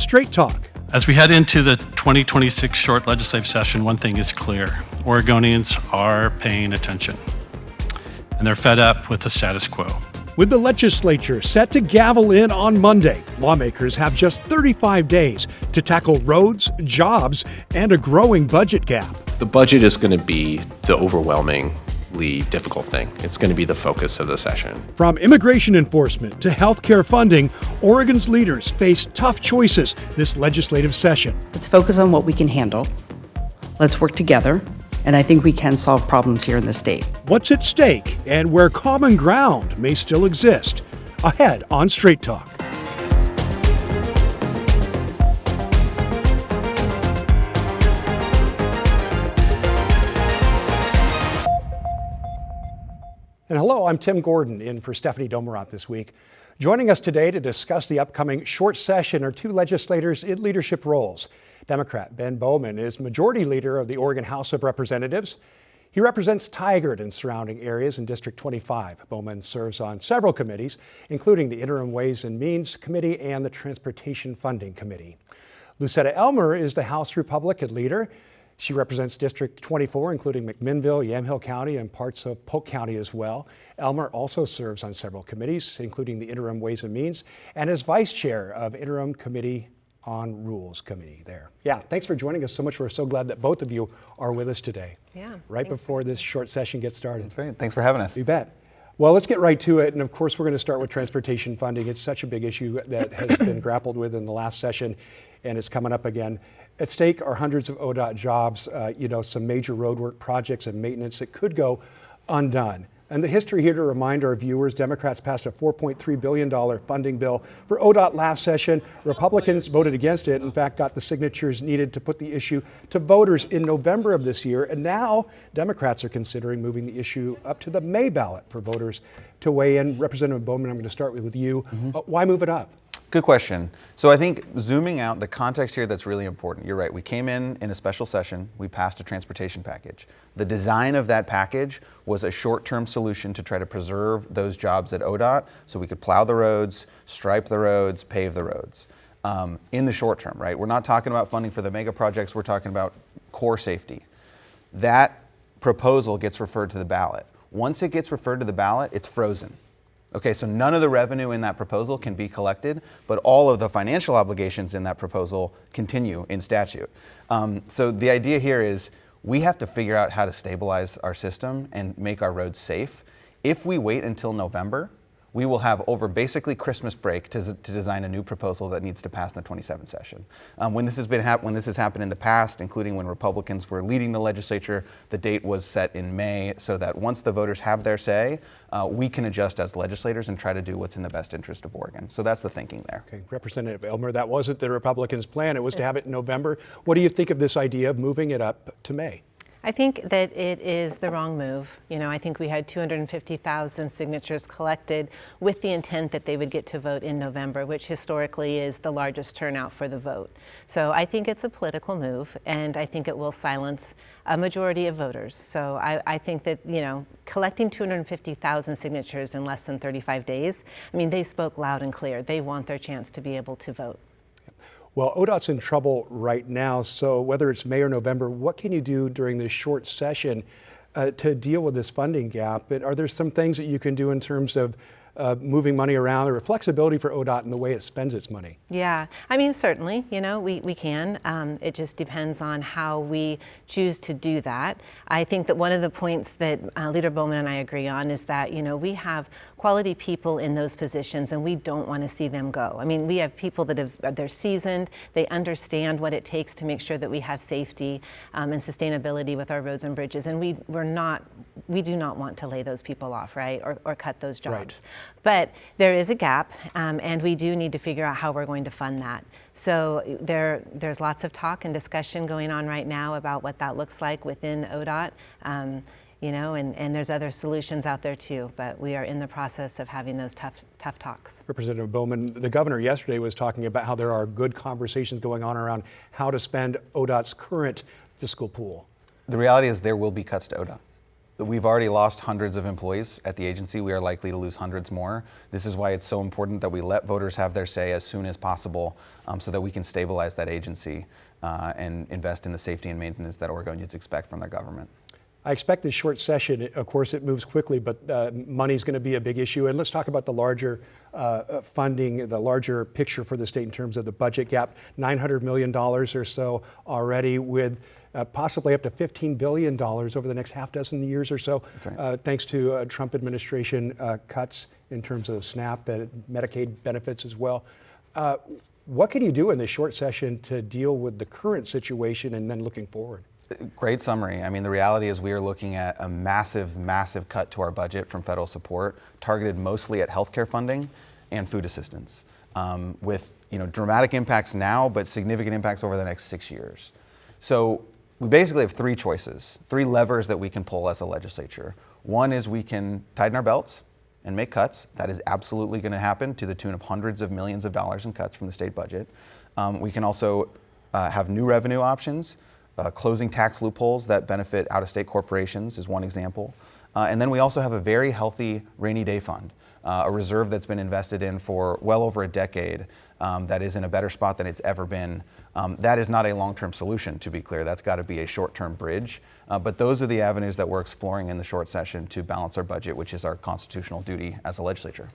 Straight Talk. As we head into the 2026 short legislative session, one thing is clear. Oregonians are paying attention, and they're fed up with the status quo. With the legislature set to gavel in on Monday, lawmakers have just 35 days to tackle roads, jobs, and a growing budget gap. The budget is going to be the overwhelmingly difficult thing. It's going to be the focus of the session. From immigration enforcement to healthcare funding, Oregon's leaders face tough choices this legislative session. Let's focus on what we can handle. Let's work together. And I think we can solve problems here in the state. What's at stake and where common ground may still exist? Ahead on Straight Talk. And hello, I'm Tim Gordon in for Stephanie Domerant this week. Joining us today to discuss the upcoming short session are two legislators in leadership roles. Democrat Ben Bowman is Majority Leader of the Oregon House of Representatives. He represents Tigard and surrounding areas in District 25. Bowman serves on several committees, including the Interim Ways and Means Committee and the Transportation Funding Committee. Lucetta Elmer is the House Republican Leader. She represents District 24, including McMinnville, Yamhill County, and parts of Polk County as well. Elmer also serves on several committees, including the Interim Ways and Means, and is Vice Chair of Interim Committee on Rules Committee there. Yeah, thanks for joining us so much. We're so glad that both of you are with us today. Yeah. Right before this short session gets started. That's great. Thanks for having us. You bet. Well, let's get right to it. And of course, we're going to start with transportation funding. It's such a big issue that has been grappled with in the last session, and it's coming up again. At stake are hundreds of ODOT jobs, some major roadwork projects and maintenance that could go undone. And the history here to remind our viewers, Democrats passed a $4.3 billion funding bill for ODOT last session. Republicans voted against it, in fact, got the signatures needed to put the issue to voters in November of this year. And now Democrats are considering moving the issue up to the May ballot for voters to weigh in. Representative Bowman, I'm going to start with you. Why move it up? Good question. So I think zooming out, the context here that's really important. You're right. We came in a special session. We passed a transportation package. The design of that package was a short-term solution to try to preserve those jobs at ODOT so we could plow the roads, stripe the roads, pave the roads. In the short term, right? We're not talking about funding for the mega projects. We're talking about core safety. That proposal gets referred to the ballot. Once it gets referred to the ballot, it's frozen. Okay, so none of the revenue in that proposal can be collected, but all of the financial obligations in that proposal continue in statute. So the idea here is we have to figure out how to stabilize our system and make our roads safe. If we wait until November, we will have over basically Christmas break to design a new proposal that needs to pass in the 27 session. When this has happened in the past, including when Republicans were leading the legislature, the date was set in May so that once the voters have their say, we can adjust as legislators and try to do what's in the best interest of Oregon. So that's the thinking there. Okay, Representative Elmer, that wasn't the Republicans' plan. It was to have it in November. What do you think of this idea of moving it up to May? I think that it is the wrong move. I think we had 250,000 signatures collected with the intent that they would get to vote in November, which historically is the largest turnout for the vote. So I think it's a political move, and I think it will silence a majority of voters. So I think that, collecting 250,000 signatures in less than 35 days, they spoke loud and clear. They want their chance to be able to vote. Well, ODOT's in trouble right now, so whether it's May or November, what can you do during this short session to deal with this funding gap? And are there some things that you can do in terms of moving money around or flexibility for ODOT in the way it spends its money? Yeah, certainly, we can. It just depends on how we choose to do that. I think that one of the points that Leader Bowman and I agree on is that, we have quality people in those positions and we don't want to see them go. We have people that they're seasoned, they understand what it takes to make sure that we have safety and sustainability with our roads and bridges, and we do not want to lay those people off, right, or cut those jobs. Right. But there is a gap, and we do need to figure out how we're going to fund that. So there's lots of talk and discussion going on right now about what that looks like within ODOT. And there's other solutions out there too, but we are in the process of having those tough talks. Representative Bowman, the governor yesterday was talking about how there are good conversations going on around how to spend ODOT's current fiscal pool. The reality is there will be cuts to ODOT. We've already lost hundreds of employees at the agency. We are likely to lose hundreds more. This is why it's so important that we let voters have their say as soon as possible so that we can stabilize that agency and invest in the safety and maintenance that Oregonians expect from their government. I expect this short session, of course, it moves quickly, but money's going to be a big issue. And let's talk about the larger funding, the larger picture for the state in terms of the budget gap. $900 million or so already, with possibly up to $15 billion over the next half dozen years or so, right. Thanks to Trump administration cuts in terms of SNAP and Medicaid benefits as well. What can you do in this short session to deal with the current situation and then looking forward? Great summary. I mean, the reality is we are looking at a massive, massive cut to our budget from federal support, targeted mostly at healthcare funding and food assistance, with dramatic impacts now, but significant impacts over the next 6 years. So we basically have three choices, three levers that we can pull as a legislature. One is we can tighten our belts and make cuts. That is absolutely going to happen to the tune of hundreds of millions of dollars in cuts from the state budget. We can also have new revenue options. Closing tax loopholes that benefit out-of-state corporations is one example. And then we also have a very healthy rainy day fund, a reserve that's been invested in for well over a decade that is in a better spot than it's ever been. That is not a long-term solution, to be clear. That's got to be a short-term bridge. But those are the avenues that we're exploring in the short session to balance our budget, which is our constitutional duty as a legislature.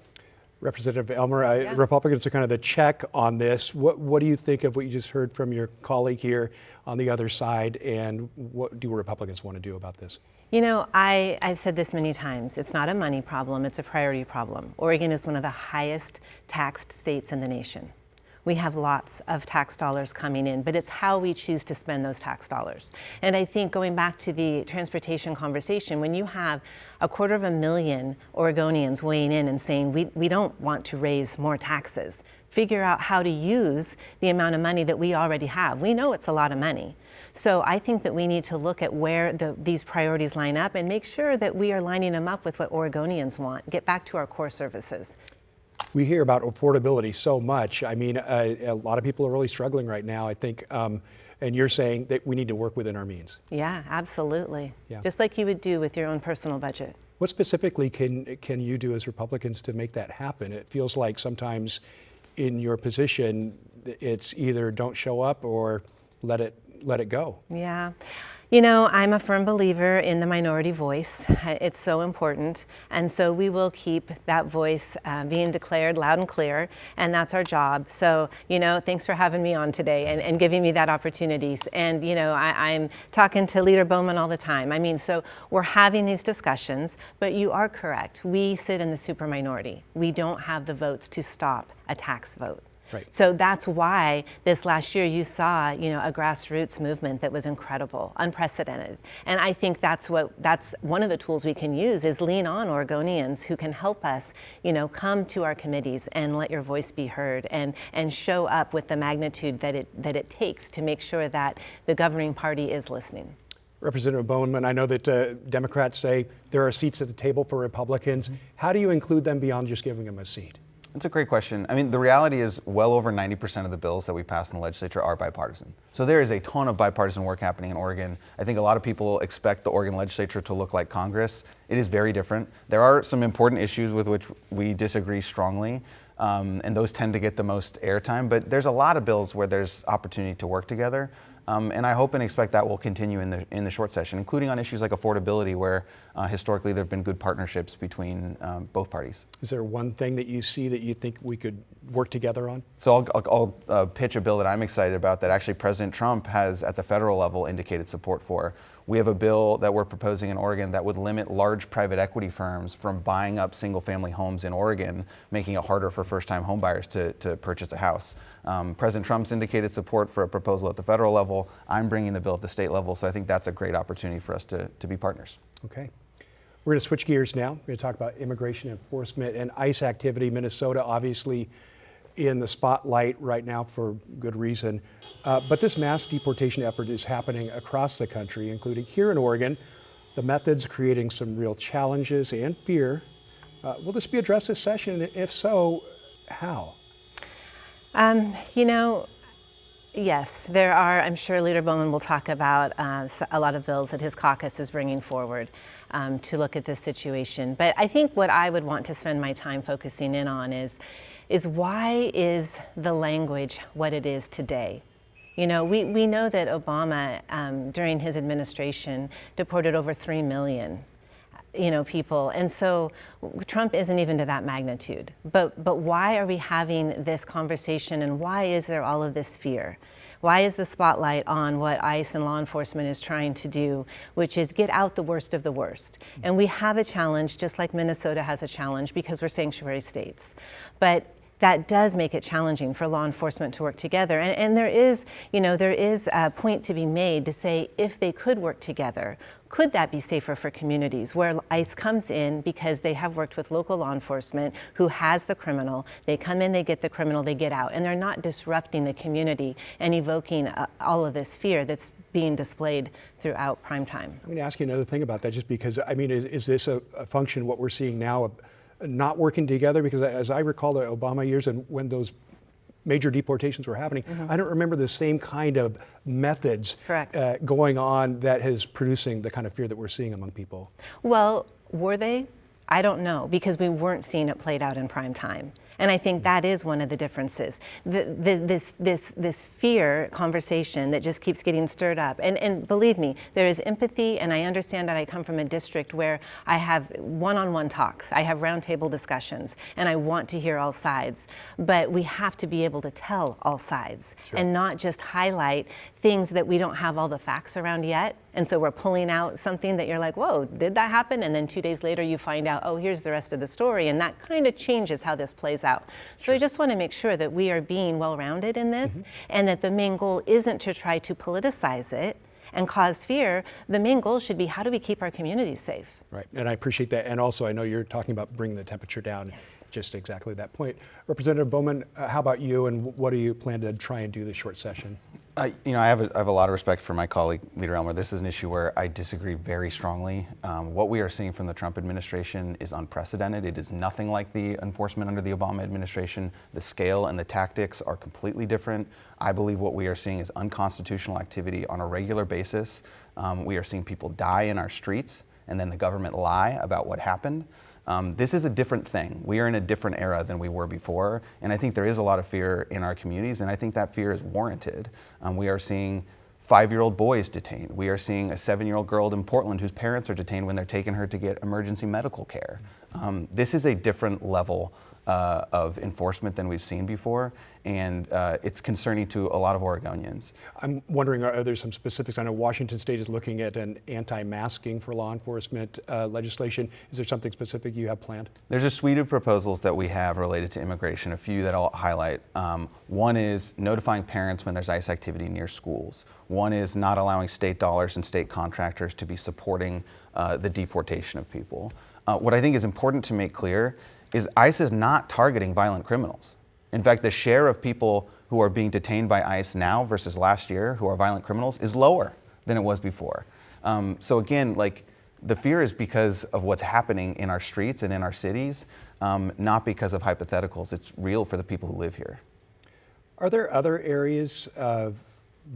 Representative Elmer, Republicans are kind of the check on this. What do you think of what you just heard from your colleague here on the other side, and what do Republicans want to do about this? You know, I've said this many times. It's not a money problem, it's a priority problem. Oregon is one of the highest taxed states in the nation. We have lots of tax dollars coming in, but it's how we choose to spend those tax dollars. And I think going back to the transportation conversation, when you have 250,000 Oregonians weighing in and saying, we don't want to raise more taxes, figure out how to use the amount of money that we already have. We know it's a lot of money. So I think that we need to look at where these priorities line up and make sure that we are lining them up with what Oregonians want. Get back to our core services. We hear about affordability so much. I mean, a lot of people are really struggling right now, I think. And you're saying that we need to work within our means. Yeah, absolutely. Yeah. Just like you would do with your own personal budget. What specifically can you do as Republicans to make that happen? It feels like sometimes in your position, it's either don't show up or let it go. Yeah. You know, I'm a firm believer in the minority voice. It's so important. And so we will keep that voice being declared loud and clear, and that's our job. So, thanks for having me on today and giving me that opportunity. And, I'm talking to Leader Bowman all the time. I mean, so we're having these discussions, but you are correct. We sit in the super minority. We don't have the votes to stop a tax vote. Right. So that's why this last year you saw, a grassroots movement that was incredible, unprecedented. And I think that's one of the tools we can use is lean on Oregonians who can help us, come to our committees and let your voice be heard and show up with the magnitude that it takes to make sure that the governing party is listening. Representative Bowman, I know that Democrats say there are seats at the table for Republicans. How do you include them beyond just giving them a seat? That's a great question. I mean, the reality is well over 90% of the bills that we pass in the legislature are bipartisan. So there is a ton of bipartisan work happening in Oregon. I think a lot of people expect the Oregon legislature to look like Congress. It is very different. There are some important issues with which we disagree strongly, and those tend to get the most airtime. But there's a lot of bills where there's opportunity to work together. And I hope and expect that will continue in the short session, including on issues like affordability, where historically there have been good partnerships between both parties. Is there one thing that you see that you think we could work together on? So I'll pitch a bill that I'm excited about that actually President Trump has at the federal level indicated support for. We have a bill that we're proposing in Oregon that would limit large private equity firms from buying up single-family homes in Oregon, making it harder for first-time homebuyers to purchase a house. President Trump's indicated support for a proposal at the federal level. I'm bringing the bill at the state level, so I think that's a great opportunity for us to be partners. Okay. We're going to switch gears now. We're going to talk about immigration enforcement and ICE activity. Minnesota, obviously, in the spotlight right now for good reason. But this mass deportation effort is happening across the country, including here in Oregon. The methods creating some real challenges and fear. Will this be addressed this session? And if so, how? Yes, there are. I'm sure Leader Bowman will talk about a lot of bills that his caucus is bringing forward. to look at this situation. But I think what I would want to spend my time focusing in on is why is the language what it is today? You know, we know that Obama, during his administration, deported over 3 million, people. And so Trump isn't even to that magnitude. But why are we having this conversation, and why is there all of this fear? Why is the spotlight on what ICE and law enforcement is trying to do, which is get out the worst of the worst? And we have a challenge, just like Minnesota has a challenge, because we're sanctuary states. But that does make it challenging for law enforcement to work together. And there is a point to be made to say, if they could work together, could that be safer for communities where ICE comes in because they have worked with local law enforcement who has the criminal, they come in, they get the criminal, they get out, and they're not disrupting the community and evoking all of this fear that's being displayed throughout prime time. I'm going to ask you another thing about that, just because, is this a function, what we're seeing now, of not working together? Because as I recall the Obama years and when those major deportations were happening, I don't remember the same kind of methods going on that is producing the kind of fear that we're seeing among people. Well, were they? I don't know, because we weren't seeing it played out in prime time. And I think that is one of the differences. This fear conversation that just keeps getting stirred up. And believe me, there is empathy, and I understand that I come from a district where I have one-on-one talks, I have roundtable discussions, and I want to hear all sides. But we have to be able to tell all sides and not just highlight things that we don't have all the facts around yet. And so we're pulling out something that you're like, whoa, did that happen? And then 2 days later you find out, oh, here's the rest of the story. And that kind of changes how this plays out. So I just want to make sure that we are being well-rounded in this, and that the main goal isn't to try to politicize it and cause fear. The main goal should be, how do we keep our communities safe? Right, and I appreciate that. And also, I know you're talking about bringing the temperature down, just exactly that point. Representative Bowman, how about you, and what do you plan to try and do this short session? I have a lot of respect for my colleague, Leader Elmer. This is an issue where I disagree very strongly. What we are seeing from the Trump administration is unprecedented. It is nothing like the enforcement under the Obama administration. The scale and the tactics are completely different. I believe what we are seeing is unconstitutional activity on a regular basis. We are seeing people die in our streets, and then the government lie about what happened. This is a different thing. We are in a different era than we were before, and I think there is a lot of fear in our communities, and I think that fear is warranted. We are seeing 5-year-old boys detained. We are seeing a 7-year-old girl in Portland whose parents are detained when they're taking her to get emergency medical care. This is a different level of enforcement than we've seen before, and it's concerning to a lot of Oregonians. I'm wondering, are there some specifics? I know Washington State is looking at an anti-masking for law enforcement legislation. Is there something specific you have planned? There's a suite of proposals that we have related to immigration, a few that I'll highlight. One is notifying parents when there's ICE activity near schools. One is not allowing state dollars and state contractors to be supporting the deportation of people. What I think is important to make clear is ICE is not targeting violent criminals. In fact, the share of people who are being detained by ICE now versus last year who are violent criminals is lower than it was before. So again, the fear is because of what's happening in our streets and in our cities, not because of hypotheticals. It's real for the people who live here. Are there other areas of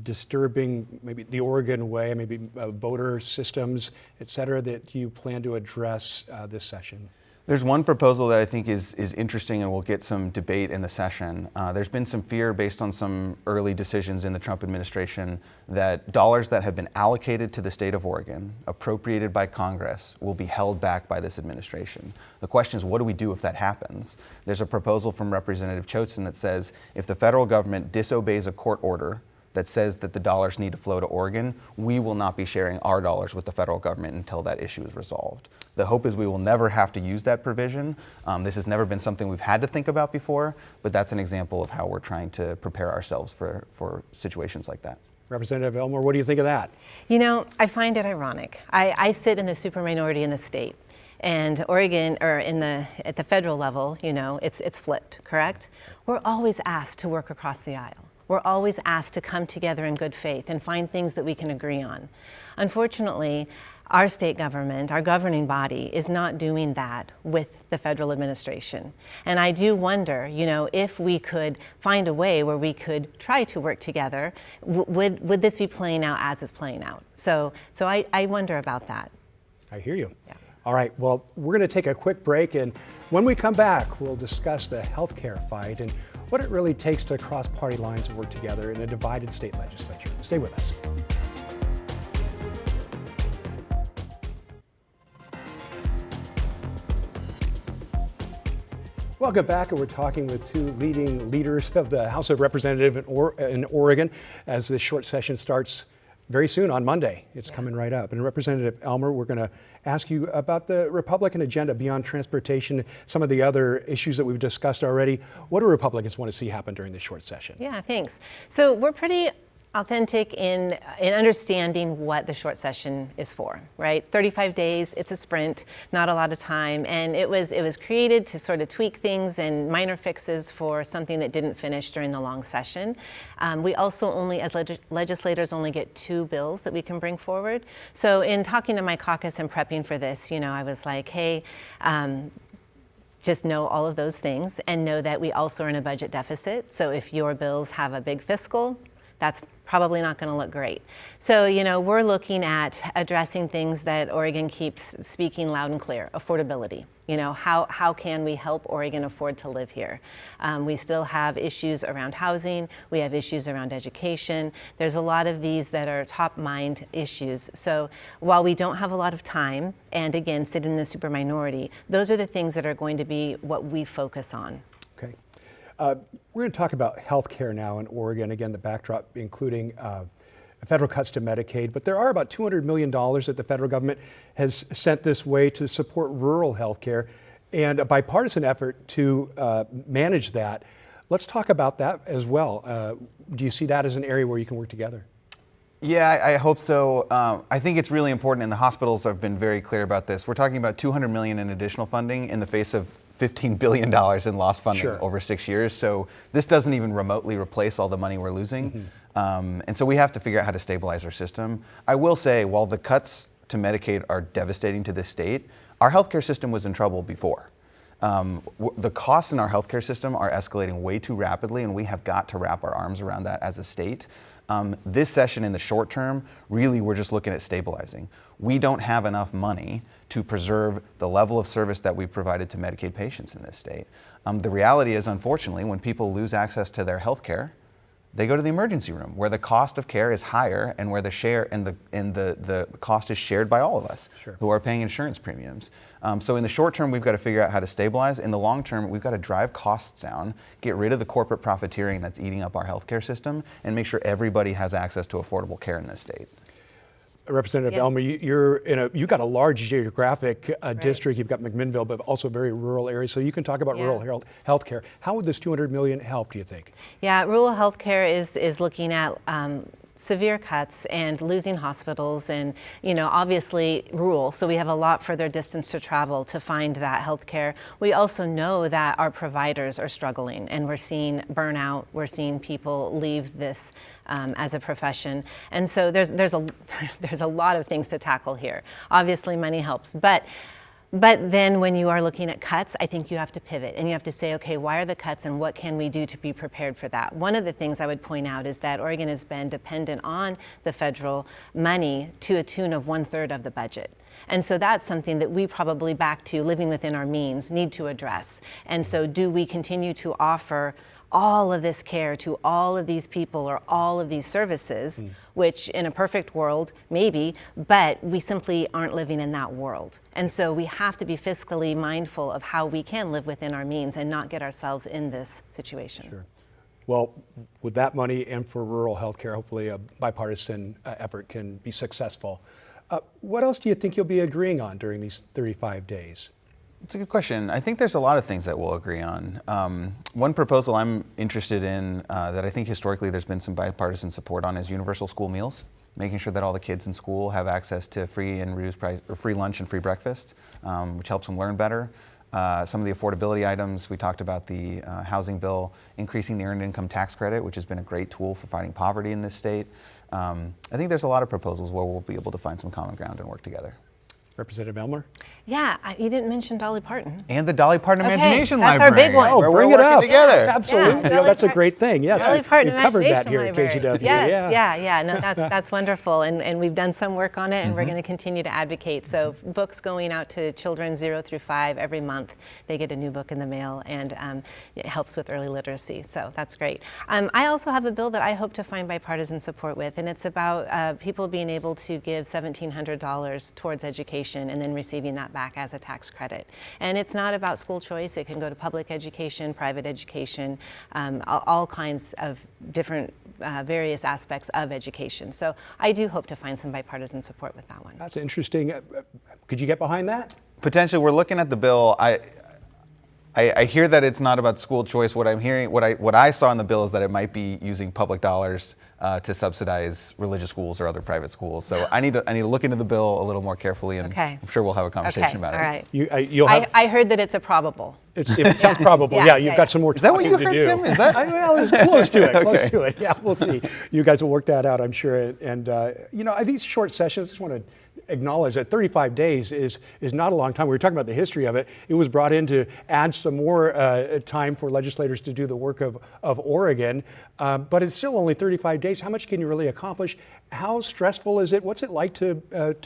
disturbing, maybe the Oregon way, maybe voter systems, et cetera, that you plan to address this session? There's one proposal that I think is interesting and will get some debate in the session. There's been some fear based on some early decisions in the Trump administration that dollars that have been allocated to the state of Oregon, appropriated by Congress, will be held back by this administration. The question is, what do we do if that happens? There's a proposal from Representative Choatson that says if the federal government disobeys a court order that says that the dollars need to flow to Oregon, we will not be sharing our dollars with the federal government until that issue is resolved. The hope is we will never have to use that provision. This has never been something we've had to think about before, but that's an example of how we're trying to prepare ourselves for situations like that. Representative Elmore, what do you think of that? You know, I find it ironic. I sit in the super minority in the state. And Oregon, or at the federal level, it's flipped, correct? We're always asked to work across the aisle. We're always asked to come together in good faith and find things that we can agree on. Unfortunately, our state government, our governing body, is not doing that with the federal administration. And I do wonder, if we could find a way where we could try to work together, would this be playing out as it's playing out? So I wonder about that. I hear you. Yeah. All right, well, we're going to take a quick break, and when we come back, we'll discuss the healthcare fight and what it really takes to cross party lines and work together in a divided state legislature. Stay with us. Welcome back, and we're talking with two leading leaders of the House of Representatives in Oregon as this short session starts very soon on Monday. It's coming right up. And Representative Elmer, we're going to ask you about the Republican agenda beyond transportation, some of the other issues that we've discussed already. What do Republicans want to see happen during this short session? Yeah, thanks. So we're pretty authentic in understanding what the short session is for, right? 35 days, it's a sprint, not a lot of time, and it was created to sort of tweak things and minor fixes for something that didn't finish during the long session. We also only, as legislators, only get 2 bills that we can bring forward. So in talking to my caucus and prepping for this, I was like, hey, just know all of those things and know that we also are in a budget deficit. So if your bills have a big fiscal, that's probably not going to look great. So, we're looking at addressing things that Oregon keeps speaking loud and clear: affordability. How can we help Oregon afford to live here? We still have issues around housing. We have issues around education. There's a lot of these that are top mind issues. So while we don't have a lot of time, and again, sit in the super minority, those are the things that are going to be what we focus on. Okay. We're going to talk about health care now in Oregon. Again, the backdrop including federal cuts to Medicaid, but there are about $200 million that the federal government has sent this way to support rural health care and a bipartisan effort to manage that. Let's talk about that as well. Do you see that as an area where you can work together? Yeah, I hope so. I think it's really important, and the hospitals have been very clear about this. We're talking about $200 million in additional funding in the face of $15 billion in lost funding over 6 years. So this doesn't even remotely replace all the money we're losing. And so we have to figure out how to stabilize our system. I will say, while the cuts to Medicaid are devastating to this state, our healthcare system was in trouble before. The costs in our healthcare system are escalating way too rapidly, and we have got to wrap our arms around that as a state. This session in the short term, really we're just looking at stabilizing. We don't have enough money to preserve the level of service that we've provided to Medicaid patients in this state. The reality is, unfortunately, when people lose access to their health care, they go to the emergency room, where the cost of care is higher and where the share and the cost is shared by all of us who are paying insurance premiums. So in the short term, we've got to figure out how to stabilize. In the long term, we've got to drive costs down, get rid of the corporate profiteering that's eating up our healthcare system, and make sure everybody has access to affordable care in this state. Representative Elmer, you've got a large geographic district. You've got McMinnville, but also very rural areas. So you can talk about rural health care. How would this $200 million help, do you think? Yeah, rural health care is looking at severe cuts and losing hospitals and, obviously rural. So we have a lot further distance to travel to find that health care. We also know that our providers are struggling, and we're seeing burnout. We're seeing people leave this as a profession. And so there's a lot of things to tackle here. Obviously money helps, but then when you are looking at cuts, I think you have to pivot and you have to say, okay, why are the cuts and what can we do to be prepared for that? One of the things I would point out is that Oregon has been dependent on the federal money to a tune of 1/3 of the budget. And so that's something that we probably, back to living within our means, need to address. And so do we continue to offer all of this care to all of these people or all of these services, which in a perfect world, maybe, but we simply aren't living in that world. And so we have to be fiscally mindful of how we can live within our means and not get ourselves in this situation. Sure. Well, with that money and for rural health care, hopefully a bipartisan effort can be successful. What else do you think you'll be agreeing on during these 35 days? It's a good question. I think there's a lot of things that we'll agree on. One proposal I'm interested in that I think historically there's been some bipartisan support on is universal school meals, making sure that all the kids in school have access to free and reduced price, or free lunch and free breakfast, which helps them learn better. Some of the affordability items, we talked about the housing bill, increasing the earned income tax credit, which has been a great tool for fighting poverty in this state. I think there's a lot of proposals where we'll be able to find some common ground and work together. Representative Elmer? Yeah, you didn't mention Dolly Parton. And the Dolly Parton Okay, Imagination that's our Library. big one. Oh, where bring we're it working up. together. Absolutely. Yeah, You know, Dolly that's a Parton- great thing. Yes, Dolly Parton we've covered that Imagination here at Library. KGW. Yes, no, that's wonderful, and we've done some work on it, and we're going to continue to advocate. So books going out to children 0 through 5 every month. They get a new book in the mail, and it helps with early literacy. So that's great. I also have a bill that I hope to find bipartisan support with, and it's about people being able to give $1,700 towards education and then receiving that back as a tax credit. And it's not about school choice. It can go to public education, private education, all kinds of different various aspects of education. So I do hope to find some bipartisan support with that one. That's interesting. Could you get behind that? Potentially, we're looking at the bill. I hear that it's not about school choice. What I'm hearing, what I saw in the bill is that it might be using public dollars to subsidize religious schools or other private schools. So I need to look into the bill a little more carefully, and Okay. I'm sure we'll have a conversation Okay, about all it. right. You'll have, I heard that it's a probable. it sounds probable. Yeah, Yeah, you've yeah, got yeah. some more Is that what talking you to heard, do. Tim? Is that? Well, it's close to it. Close Okay. to it. Yeah, we'll see. You guys will work that out, I'm sure. And these short sessions, I just want to acknowledge that 35 days is not a long time. We were talking about the history of it. It was brought in to add some more time for legislators to do the work of Oregon, but it's still only 35 days. How much can you really accomplish? How stressful is it? What's it like to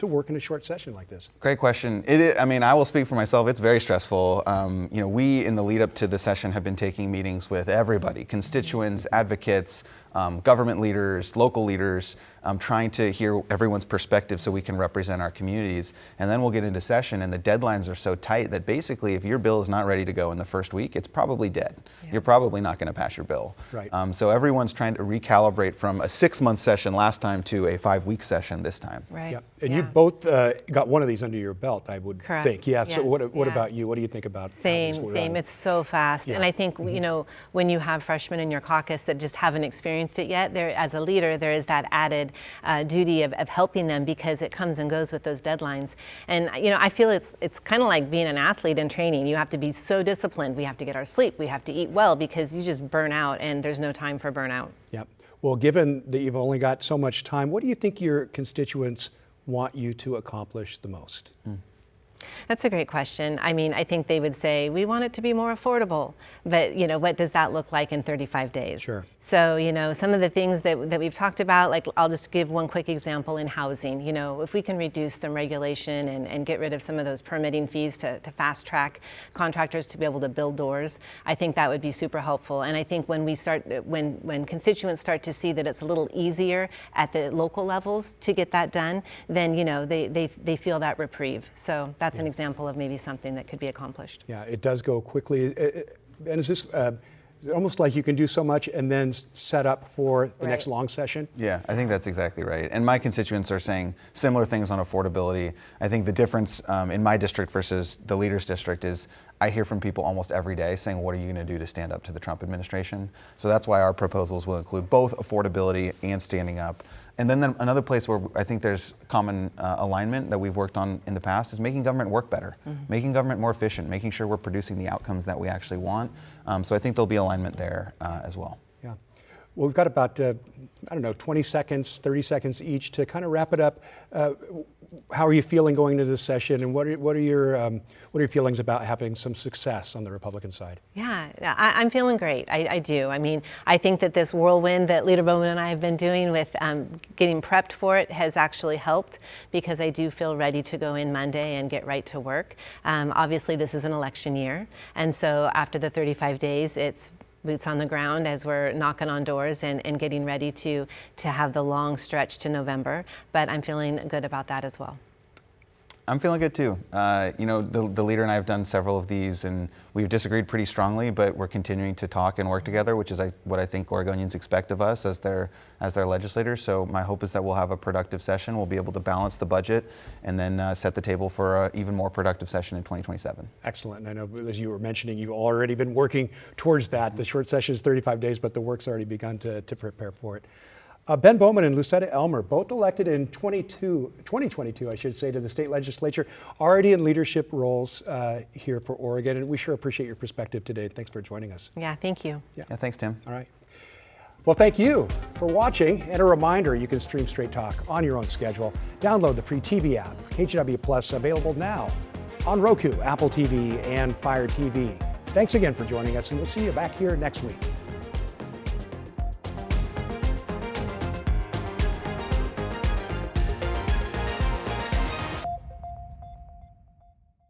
work in a short session like this? Great question. I mean, I will speak for myself. It's very stressful. We in the lead up to the session have been taking meetings with everybody, constituents, advocates, government leaders, local leaders, trying to hear everyone's perspective so we can represent our communities. And then we'll get into session, and the deadlines are so tight that basically if your bill is not ready to go in the first week, it's probably dead. Yeah. You're probably not going to pass your bill. Right. So everyone's trying to recalibrate from a 6-month session last time to a 5-week session this time. Right. Yep. And you both got one of these under your belt, I would Correct. think. Yeah. So Yes. what Yeah. about you? What do you think about how Same. this will run? It's so fast. Yeah. And I think, when you have freshmen in your caucus that just haven't experienced it yet, as a leader, there is that added duty of helping them because it comes and goes with those deadlines. And, I feel it's kind of like being an athlete in training. You have to be so disciplined. We have to get our sleep. We have to eat well because you just burn out and there's no time for burnout. Yep. Well, given that you've only got so much time, what do you think your constituents want you to accomplish the most? That's a great question. I mean, I think they would say, we want it to be more affordable. But, what does that look like in 35 days? Sure. So, some of the things that we've talked about, like I'll just give one quick example in housing. If we can reduce some regulation and get rid of some of those permitting fees to fast track contractors to be able to build doors, I think that would be super helpful. And I think when when constituents start to see that it's a little easier at the local levels to get that done, then, they feel that reprieve. So that's an example of maybe something that could be accomplished. Yeah, it does go quickly. And is this almost like you can do so much and then set up for the next Right. long session? Yeah, I think that's exactly right. And my constituents are saying similar things on affordability. I think the difference in my district versus the leader's district is I hear from people almost every day saying, what are you going to do to stand up to the Trump administration? So that's why our proposals will include both affordability and standing up. And then another place where I think there's common alignment that we've worked on in the past is making government work better, making government more efficient, making sure we're producing the outcomes that we actually want. So I think there'll be alignment there as well. Yeah. Well, we've got about, 20 seconds, 30 seconds each to kind of wrap it up. How are you feeling going into this session, and what are your feelings about having some success on the Republican side? Yeah, I'm feeling great. I do. I mean, I think that this whirlwind that Leader Bowman and I have been doing with getting prepped for it has actually helped because I do feel ready to go in Monday and get right to work. Obviously, this is an election year, and so after the 35 days, it's boots on the ground as we're knocking on doors and getting ready to have the long stretch to November. But I'm feeling good about that as well. I'm feeling good too. The leader and I have done several of these, and we've disagreed pretty strongly, but we're continuing to talk and work together, which is what I think Oregonians expect of us as their legislators. So my hope is that we'll have a productive session. We'll be able to balance the budget and then set the table for an even more productive session in 2027. Excellent. I know, as you were mentioning, you've already been working towards that. The short session is 35 days, but the work's already begun to prepare for it. Ben Bowman and Lucetta Elmer, both elected in 2022, I should say, to the state legislature, already in leadership roles here for Oregon, and we sure appreciate your perspective today. Thanks for joining us. Yeah, thank you. Yeah, thanks, Tim. All right. Well, thank you for watching, and a reminder, you can stream Straight Talk on your own schedule. Download the free TV app, KGW Plus, available now on Roku, Apple TV, and Fire TV. Thanks again for joining us, and we'll see you back here next week.